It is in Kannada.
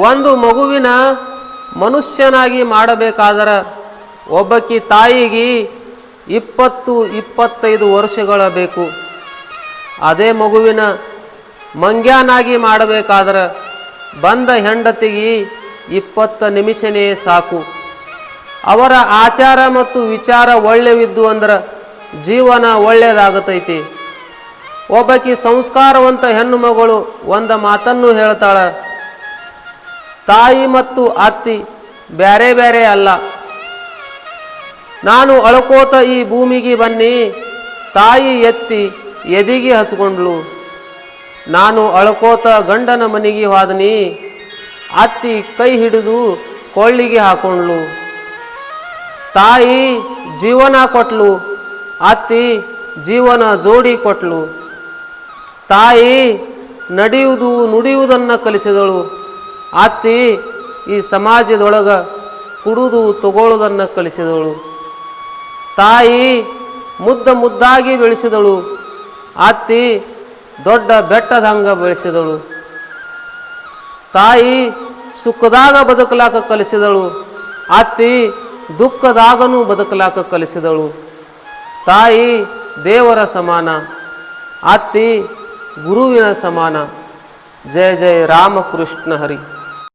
ಒಂದು ಮಗುವಿನ ಮನುಷ್ಯನಾಗಿ ಮಾಡಬೇಕಾದರೆ ಒಬ್ಬಕಿ ತಾಯಿಗೆ 20-25 ವರ್ಷಗಳ ಬೇಕು. ಅದೇ ಮಗುವಿನ ಮಂಗ್ಯಾನಾಗಿ ಮಾಡಬೇಕಾದ್ರೆ ಬಂದ ಹೆಂಡತಿಗೆ 20 ನಿಮಿಷನೇ ಸಾಕು. ಅವರ ಆಚಾರ ಮತ್ತು ವಿಚಾರ ಒಳ್ಳೆವಿದ್ದು ಅಂದ್ರೆ ಜೀವನ ಒಳ್ಳೆಯದಾಗತೈತಿ. ಒಬ್ಬಕಿ ಸಂಸ್ಕಾರವಂತ ಹೆಣ್ಣು ಮಗಳು ಒಂದು ಮಾತನ್ನು ಹೇಳ್ತಾಳೆ, ತಾಯಿ ಮತ್ತು ಅತ್ತಿ ಬೇರೆ ಬೇರೆ ಅಲ್ಲ. ನಾನು ಅಳ್ಕೋತ ಈ ಭೂಮಿಗೆ ಬನ್ನಿ, ತಾಯಿ ಎತ್ತಿ ಎದಿಗೆ ಹಚ್ಕೊಂಡ್ಳು. ನಾನು ಅಳ್ಕೋತ ಗಂಡನ ಮನೆಗೆ ಹೋದನಿ, ಅತ್ತಿ ಕೈ ಹಿಡಿದು ಕೊಳ್ಳಿಗೆ ಹಾಕೊಂಡ್ಳು. ತಾಯಿ ಜೀವನ ಕೊಟ್ಲು, ಅತ್ತಿ ಜೀವನ ಜೋಡಿ ಕೊಟ್ಲು. ತಾಯಿ ನಡೆಯುವುದು ನುಡಿಯುವುದನ್ನು ಕಲಿಸಿದಳು, ಅತ್ತಿ ಈ ಸಮಾಜದೊಳಗೆ ಕುಡುದು ತಗೊಳ್ಳೋದನ್ನು ಕಲಿಸಿದಳು. ತಾಯಿ ಮುದ್ದಾಗಿ ಬೆಳೆಸಿದಳು, ಅತ್ತಿ ದೊಡ್ಡ ಬೆಟ್ಟದಂಗ ಬೆಳೆಸಿದಳು. ತಾಯಿ ಸುಖದಾಗ ಬದುಕಲಾಕ ಕಲಿಸಿದಳು, ಅತ್ತಿ ದುಃಖದಾಗನೂ ಬದುಕಲಾಕ ಕಲಿಸಿದಳು. ತಾಯಿ ದೇವರ ಸಮಾನ, ಅತ್ತಿ ಗುರುವಿನ ಸಮಾನ. ಜಯ ಜಯ ರಾಮಕೃಷ್ಣ ಹರಿ.